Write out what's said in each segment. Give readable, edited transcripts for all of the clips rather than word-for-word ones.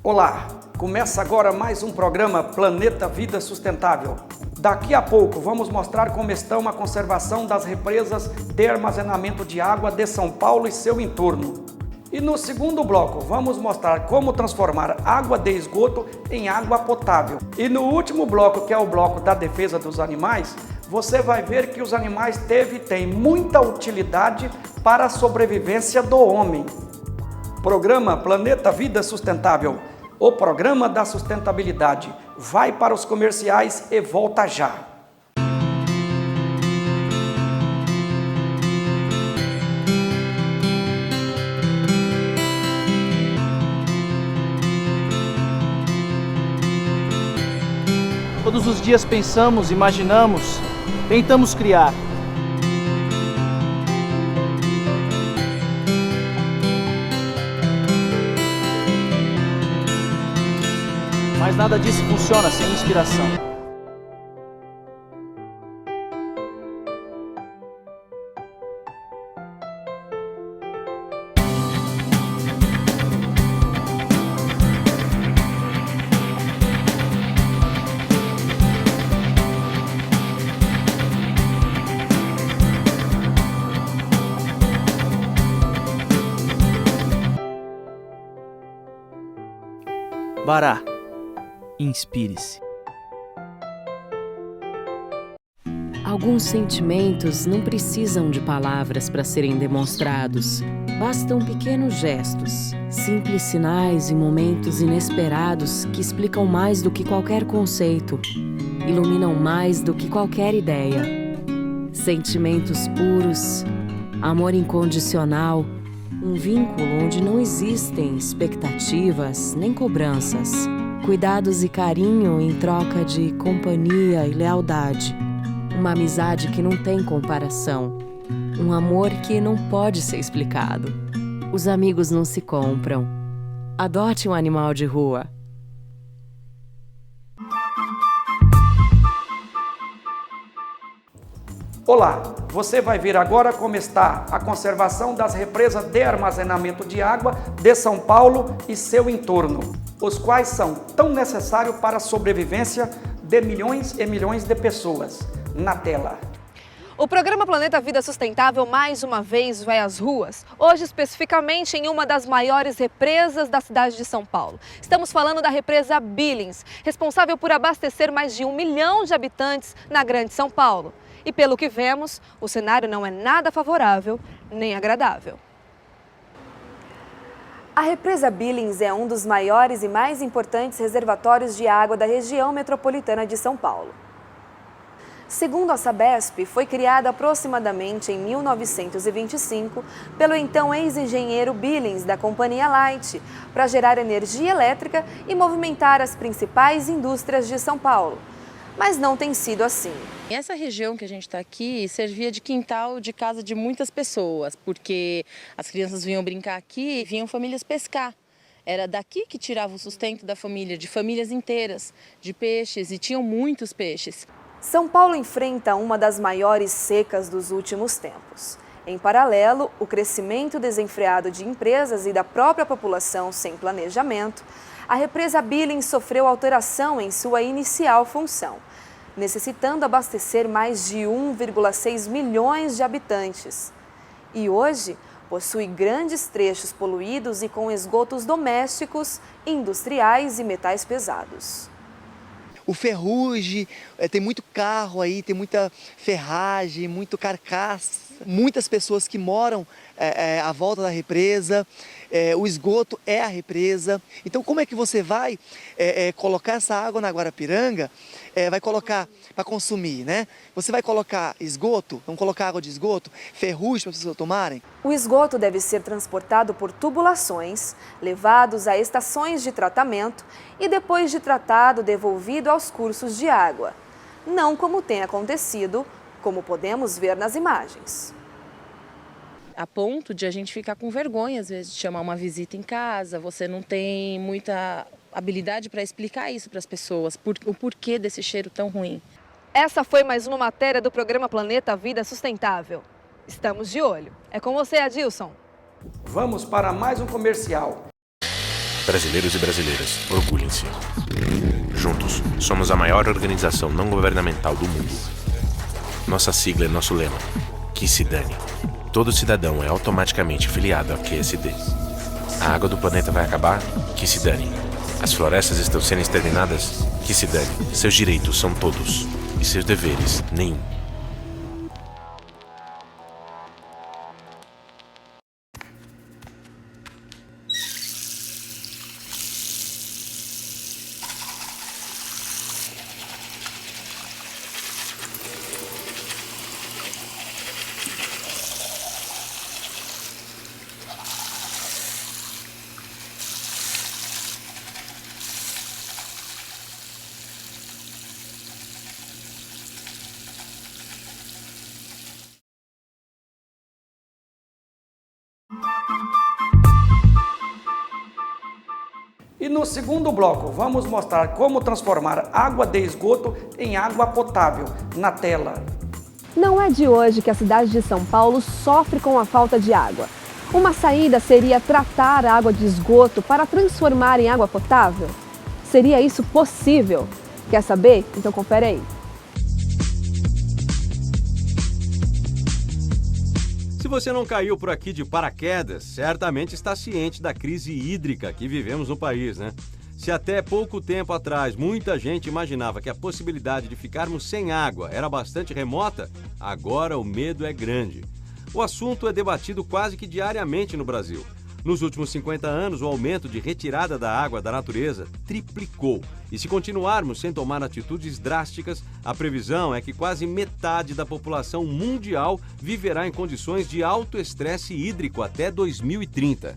Olá, começa agora mais um programa Planeta Vida Sustentável. Daqui a pouco vamos mostrar como estão a conservação das represas de armazenamento de água de São Paulo e seu entorno. E no segundo bloco vamos mostrar como transformar água de esgoto em água potável. E no último bloco, que é o bloco da defesa dos animais, você vai ver que os animais têm muita utilidade para a sobrevivência do homem. Programa Planeta Vida Sustentável, o programa da sustentabilidade. Vai para os comerciais e volta já. Todos os dias pensamos, imaginamos, tentamos criar. Mas nada disso funciona sem inspiração. Bará, inspire-se. Alguns sentimentos não precisam de palavras para serem demonstrados. Bastam pequenos gestos, simples sinais e momentos inesperados que explicam mais do que qualquer conceito, iluminam mais do que qualquer ideia. Sentimentos puros, amor incondicional, um vínculo onde não existem expectativas nem cobranças. Cuidados e carinho em troca de companhia e lealdade. Uma amizade que não tem comparação. Um amor que não pode ser explicado. Os amigos não se compram. Adote um animal de rua. Olá, você vai ver agora como está a conservação das represas de armazenamento de água de São Paulo e seu entorno, os quais são tão necessários para a sobrevivência de milhões e milhões de pessoas. Na tela. O programa Planeta Vida Sustentável mais uma vez vai às ruas, hoje especificamente em uma das maiores represas da cidade de São Paulo. Estamos falando da represa Billings, responsável por abastecer mais de 1 milhão de habitantes na Grande São Paulo. E pelo que vemos, o cenário não é nada favorável nem agradável. A represa Billings é um dos maiores e mais importantes reservatórios de água da região metropolitana de São Paulo. Segundo a Sabesp, foi criada aproximadamente em 1925 pelo então ex-engenheiro Billings da Companhia Light para gerar energia elétrica e movimentar as principais indústrias de São Paulo. Mas não tem sido assim. Essa região que a gente está aqui servia de quintal de casa de muitas pessoas, porque as crianças vinham brincar aqui e vinham famílias pescar. Era daqui que tirava o sustento da família, de famílias inteiras, de peixes, e tinham muitos peixes. São Paulo enfrenta uma das maiores secas dos últimos tempos. Em paralelo, o crescimento desenfreado de empresas e da própria população sem planejamento, a represa Billings sofreu alteração em sua inicial função, necessitando abastecer mais de 1,6 milhões de habitantes. E hoje, possui grandes trechos poluídos e com esgotos domésticos, industriais e metais pesados. O ferrugem, tem muito carro aí, tem muita ferragem, muito carcaça. Muitas pessoas que moram à volta da represa, o esgoto é a represa. Então como é que você vai colocar essa água na Guarapiranga, vai colocar para consumir, né? Você vai colocar esgoto, vamos colocar água de esgoto, ferrugem para as pessoas tomarem? O esgoto deve ser transportado por tubulações, levados a estações de tratamento e depois de tratado devolvido aos cursos de água. Não como tem acontecido, como podemos ver nas imagens. A ponto de a gente ficar com vergonha, às vezes, de chamar uma visita em casa, você não tem muita habilidade para explicar isso para as pessoas, o porquê desse cheiro tão ruim. Essa foi mais uma matéria do programa Planeta Vida Sustentável. Estamos de olho. É com você, Adilson. Vamos para mais um comercial. Brasileiros e brasileiras, orgulhem-se. Juntos, somos a maior organização não governamental do mundo. Nossa sigla é nosso lema, Que se dane. Todo cidadão é automaticamente filiado a QSD. A água do planeta vai acabar? Que se dane. As florestas estão sendo exterminadas? Que se dane. Seus direitos são todos, e seus deveres, nenhum. E no segundo bloco, vamos mostrar como transformar água de esgoto em água potável, na tela. Não é de hoje que a cidade de São Paulo sofre com a falta de água. Uma saída seria tratar a água de esgoto para transformar em água potável? Seria isso possível? Quer saber? Então confere aí. Se você não caiu por aqui de paraquedas, certamente está ciente da crise hídrica que vivemos no país, né? Se até pouco tempo atrás muita gente imaginava que a possibilidade de ficarmos sem água era bastante remota, agora o medo é grande. O assunto é debatido quase que diariamente no Brasil. Nos últimos 50 anos, o aumento de retirada da água da natureza triplicou. E se continuarmos sem tomar atitudes drásticas, a previsão é que quase metade da população mundial viverá em condições de alto estresse hídrico até 2030.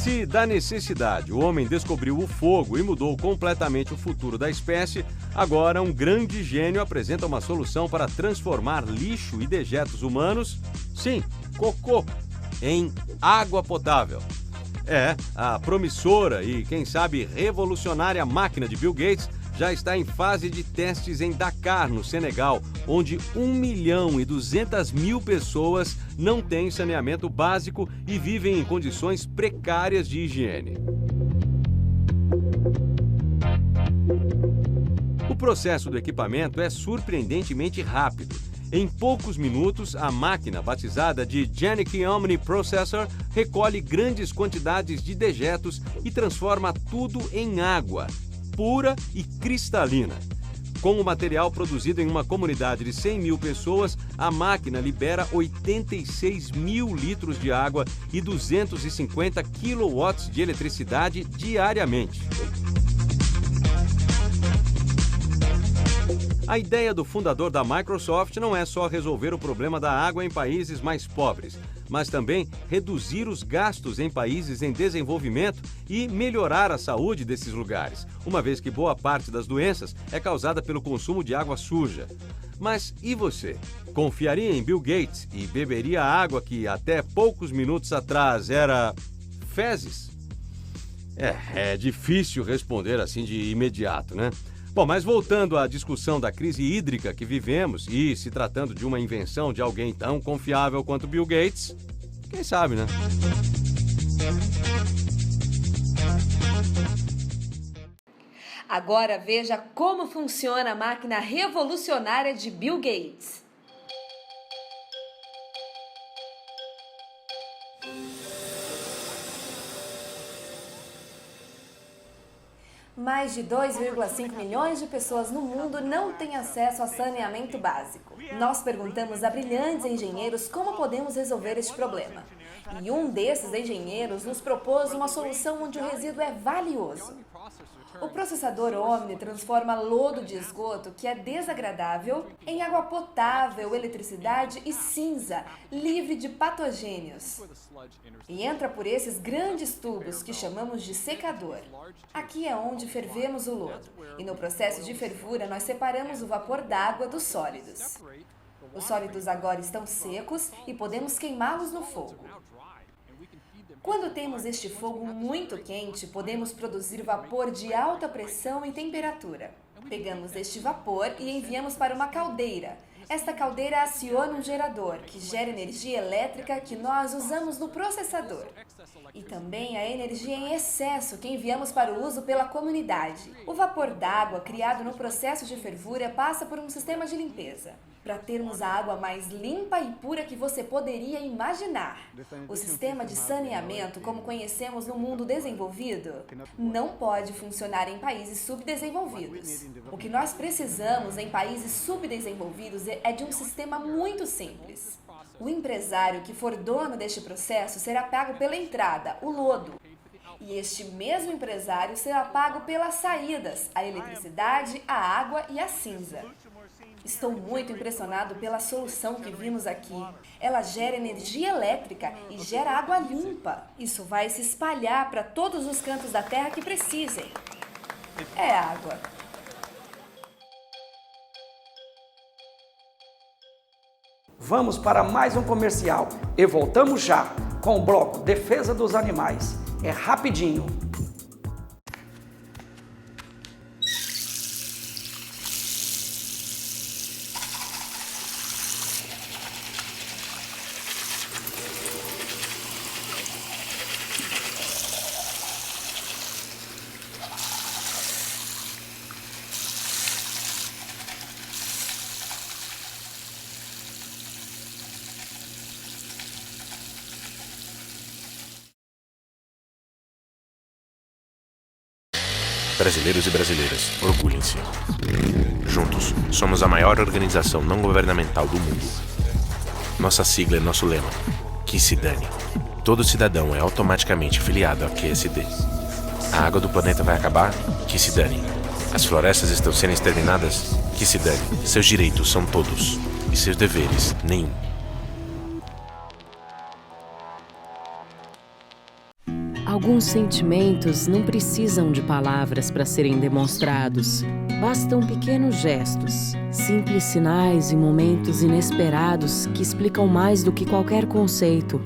Se da necessidade o homem descobriu o fogo e mudou completamente o futuro da espécie, agora um grande gênio apresenta uma solução para transformar lixo e dejetos humanos, sim, cocô, em água potável. É, a promissora e, quem sabe, revolucionária máquina de Bill Gates já está em fase de testes em Dakar, no Senegal, onde 1.200.000 pessoas não têm saneamento básico e vivem em condições precárias de higiene. O processo do equipamento é surpreendentemente rápido. Em poucos minutos, a máquina, batizada de Genic Omni Processor, recolhe grandes quantidades de dejetos e transforma tudo em água, pura e cristalina. Com o material produzido em uma comunidade de 100.000 pessoas, a máquina libera 86.000 litros de água e 250 quilowatts de eletricidade diariamente. A ideia do fundador da Microsoft não é só resolver o problema da água em países mais pobres, mas também reduzir os gastos em países em desenvolvimento e melhorar a saúde desses lugares, uma vez que boa parte das doenças é causada pelo consumo de água suja. Mas e você? Confiaria em Bill Gates e beberia a água que até poucos minutos atrás era fezes? É difícil responder assim de imediato, né? Bom, mas voltando à discussão da crise hídrica que vivemos e se tratando de uma invenção de alguém tão confiável quanto Bill Gates, quem sabe, né? Agora veja como funciona a máquina revolucionária de Bill Gates. Mais de 2,5 milhões de pessoas no mundo não têm acesso a saneamento básico. Nós perguntamos a brilhantes engenheiros como podemos resolver este problema. E um desses engenheiros nos propôs uma solução onde o resíduo é valioso. O processador Omni transforma lodo de esgoto, que é desagradável, em água potável, eletricidade e cinza, livre de patogênios. E entra por esses grandes tubos que chamamos de secador. Aqui é onde fervemos o lodo. E no processo de fervura nós separamos o vapor d'água dos sólidos. Os sólidos agora estão secos e podemos queimá-los no fogo. Quando temos este fogo muito quente, podemos produzir vapor de alta pressão e temperatura. Pegamos este vapor e enviamos para uma caldeira. Esta caldeira aciona um gerador, que gera energia elétrica que nós usamos no processador. E também a energia em excesso que enviamos para o uso pela comunidade. O vapor d'água criado no processo de fervura passa por um sistema de limpeza, para termos a água mais limpa e pura que você poderia imaginar. O sistema de saneamento, como conhecemos no mundo desenvolvido, não pode funcionar em países subdesenvolvidos. O que nós precisamos em países subdesenvolvidos é de um sistema muito simples. O empresário que for dono deste processo será pago pela entrada, o lodo. E este mesmo empresário será pago pelas saídas, a eletricidade, a água e a cinza. Estou muito impressionado pela solução que vimos aqui. Ela gera energia elétrica e gera água limpa. Isso vai se espalhar para todos os cantos da Terra que precisem. É água. Vamos para mais um comercial e voltamos já com o bloco Defesa dos Animais. É rapidinho. Brasileiros e brasileiras, orgulhem-se. Juntos, somos a maior organização não governamental do mundo. Nossa sigla é nosso lema, que se dane. Todo cidadão é automaticamente filiado à QSD. A água do planeta vai acabar? Que se dane. As florestas estão sendo exterminadas? Que se dane. Seus direitos são todos, e seus deveres, nenhum. Alguns sentimentos não precisam de palavras para serem demonstrados. Bastam pequenos gestos, simples sinais e momentos inesperados que explicam mais do que qualquer conceito,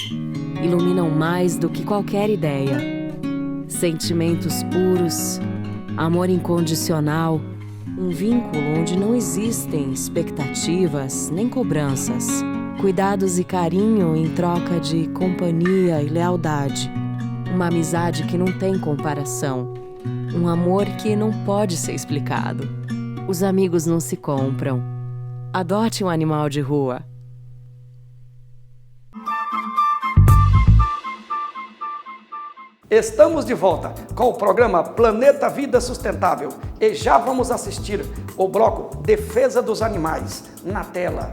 iluminam mais do que qualquer ideia. Sentimentos puros, amor incondicional, um vínculo onde não existem expectativas nem cobranças, cuidados e carinho em troca de companhia e lealdade. Uma amizade que não tem comparação. Um amor que não pode ser explicado. Os amigos não se compram. Adote um animal de rua. Estamos de volta com o programa Planeta Vida Sustentável e já vamos assistir o bloco Defesa dos Animais na tela.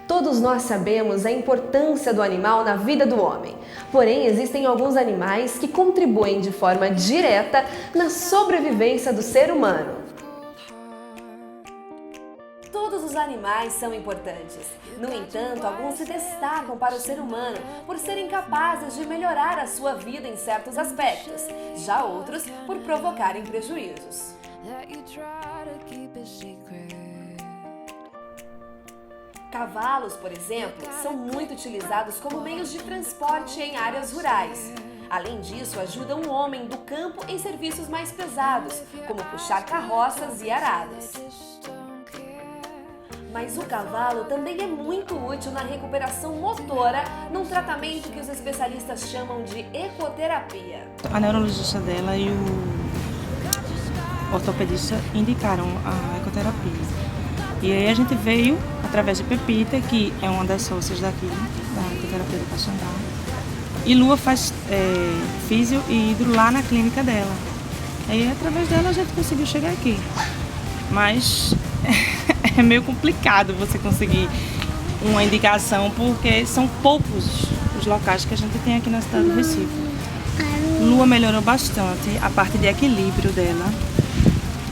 Todos nós sabemos a importância do animal na vida do homem. Porém, existem alguns animais que contribuem de forma direta na sobrevivência do ser humano. Todos os animais são importantes. No entanto, alguns se destacam para o ser humano por serem capazes de melhorar a sua vida em certos aspectos, já outros por provocarem prejuízos. Cavalos, por exemplo, são muito utilizados como meios de transporte em áreas rurais. Além disso, ajudam o homem do campo em serviços mais pesados, como puxar carroças e arados. Mas o cavalo também é muito útil na recuperação motora, num tratamento que os especialistas chamam de ecoterapia. A neurologista dela e o ortopedista indicaram a ecoterapia. E aí a gente veio através de Pepita, que é uma das sócias daqui, da ecoterapia do Caxangá. E Lua faz físio e hidro lá na clínica dela. Aí através dela a gente conseguiu chegar aqui. Mas é meio complicado você conseguir uma indicação, porque são poucos os locais que a gente tem aqui na cidade do Recife. Lua melhorou bastante a parte de equilíbrio dela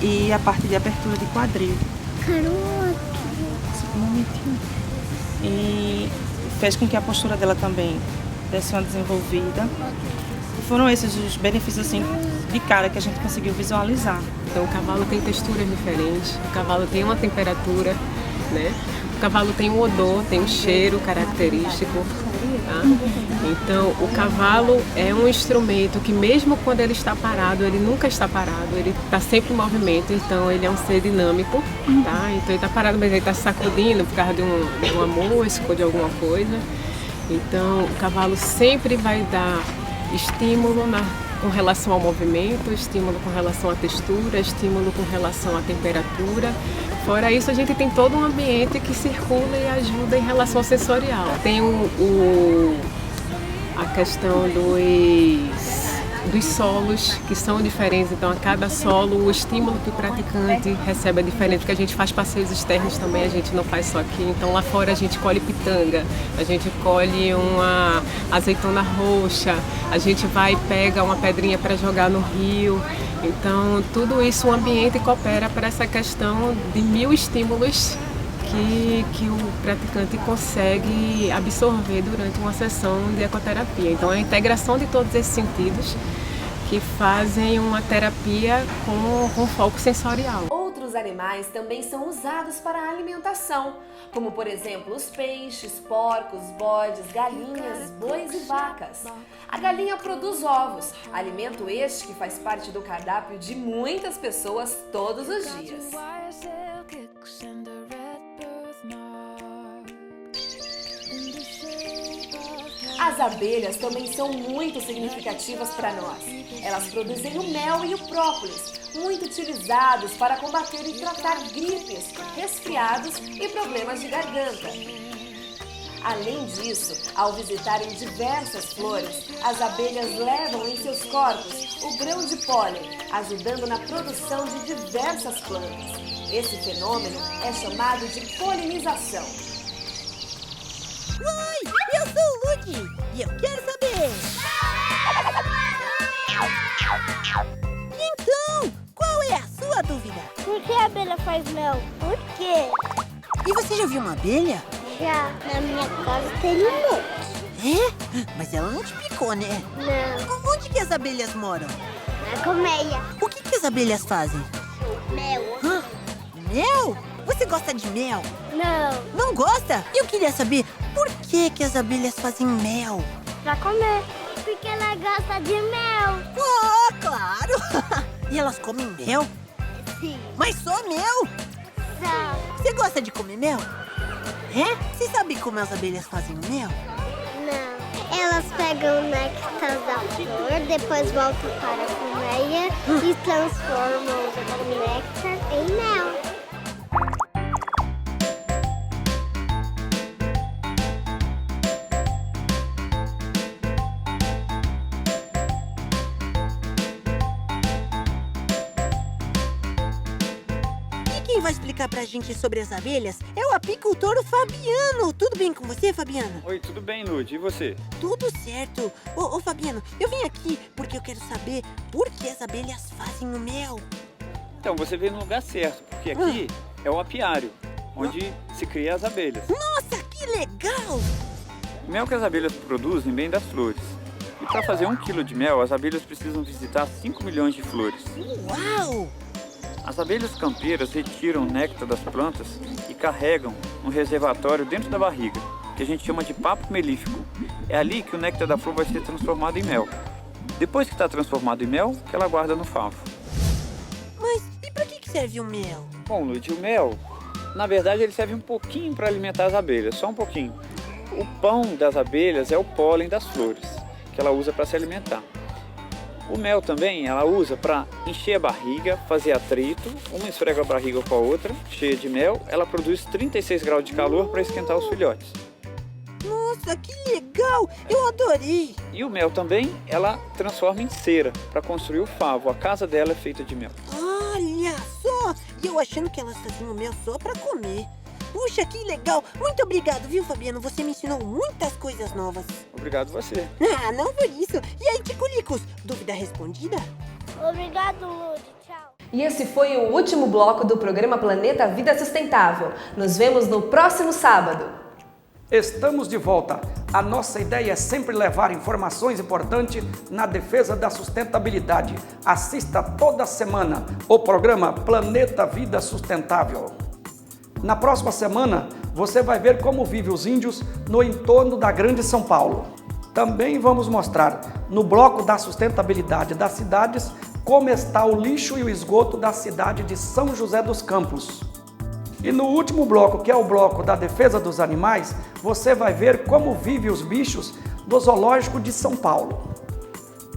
e a parte de abertura de quadril. E fez com que a postura dela também desse uma desenvolvida. E foram esses os benefícios assim, de cara que a gente conseguiu visualizar. Então o cavalo tem texturas diferentes, o cavalo tem uma temperatura, né? O cavalo tem um odor, tem um cheiro característico. Tá? Então, o cavalo é um instrumento que mesmo quando ele está parado, ele nunca está parado, ele está sempre em movimento, então ele é um ser dinâmico, tá? Então ele está parado, mas ele está se sacudindo por causa de uma mosca ou de alguma coisa. Então, o cavalo sempre vai dar estímulo com relação ao movimento, estímulo com relação à textura, estímulo com relação à temperatura. Fora isso, a gente tem todo um ambiente que circula e ajuda em relação ao sensorial. Tem a questão dos solos, que são diferentes. Então, a cada solo, o estímulo que o praticante recebe é diferente, porque a gente faz passeios externos também, a gente não faz só aqui. Então, lá fora a gente colhe pitanga, a gente colhe uma azeitona roxa, a gente vai e pega uma pedrinha para jogar no rio. Então, tudo isso, o ambiente coopera para essa questão de 1000 estímulos que o praticante consegue absorver durante uma sessão de ecoterapia. Então, é a integração de todos esses sentidos que fazem uma terapia com foco sensorial. Outros animais também são usados para a alimentação, como por exemplo os peixes, porcos, bodes, galinhas, bois e vacas. A galinha produz ovos, alimento este que faz parte do cardápio de muitas pessoas todos os dias. As abelhas também são muito significativas para nós. Elas produzem o mel e o própolis, muito utilizados para combater e tratar gripes, resfriados e problemas de garganta. Além disso, ao visitarem diversas flores, as abelhas levam em seus corpos o grão de pólen, ajudando na produção de diversas plantas. Esse fenômeno é chamado de polinização. Oi, eu sou o Ludi e eu quero saber. Então, qual é a sua dúvida? Por que a abelha faz mel? Por quê? E você já viu uma abelha? Já, na minha casa tem um monte. É? Mas ela não te picou, né? Não. Onde que as abelhas moram? Na colmeia. O que as abelhas fazem? Mel. Hã? Mel? Você gosta de mel? Não. Não gosta? Eu queria saber por que as abelhas fazem mel? Pra comer. Porque ela gosta de mel. Oh, claro! E elas comem mel? Sim. Mas só mel? Só. Você gosta de comer mel? É? Você sabe como as abelhas fazem mel? Não. Elas pegam o néctar da flor, depois voltam para a colmeia e transformam o néctar em mel. Quem vai explicar pra gente sobre as abelhas é o apicultor Fabiano. Tudo bem com você, Fabiano? Oi, tudo bem, Lud? E você? Tudo certo. Ô, Fabiano, eu vim aqui porque eu quero saber por que as abelhas fazem o mel. Então, você veio no lugar certo, porque aqui é o apiário, onde se cria as abelhas. Nossa, que legal! O mel que as abelhas produzem vem das flores. E para fazer 1 quilo de mel, as abelhas precisam visitar 5 milhões de flores. Uau! As abelhas campeiras retiram o néctar das plantas e carregam um reservatório dentro da barriga, que a gente chama de papo melífico. É ali que o néctar da flor vai ser transformado em mel. Depois que está transformado em mel, que ela guarda no favo. Mas e para que serve o mel? Bom, Lud, o mel, na verdade, ele serve um pouquinho para alimentar as abelhas, só um pouquinho. O pão das abelhas é o pólen das flores, que ela usa para se alimentar. O mel também ela usa para encher a barriga, fazer atrito, uma esfrega a barriga com a outra, cheia de mel, ela produz 36 graus de calor para esquentar os filhotes. Nossa, que legal! Eu adorei! E o mel também ela transforma em cera para construir o favo, a casa dela é feita de mel. Olha só! E eu achando que elas faziam mel só para comer. Puxa, que legal! Muito obrigado, viu, Fabiano? Você me ensinou muitas coisas novas. Obrigado você. Ah, não por isso. E aí, Ticulicos, dúvida respondida? Obrigado, Lud. Tchau. E esse foi o último bloco do programa Planeta Vida Sustentável. Nos vemos no próximo sábado. Estamos de volta. A nossa ideia é sempre levar informações importantes na defesa da sustentabilidade. Assista toda semana o programa Planeta Vida Sustentável. Na próxima semana, você vai ver como vivem os índios no entorno da Grande São Paulo. Também vamos mostrar, no bloco da sustentabilidade das cidades, como está o lixo e o esgoto da cidade de São José dos Campos. E no último bloco, que é o bloco da defesa dos animais, você vai ver como vivem os bichos do Zoológico de São Paulo.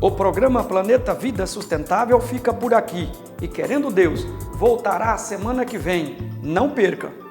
O programa Planeta Vida Sustentável fica por aqui e, querendo Deus, voltará a semana que vem. Não perca!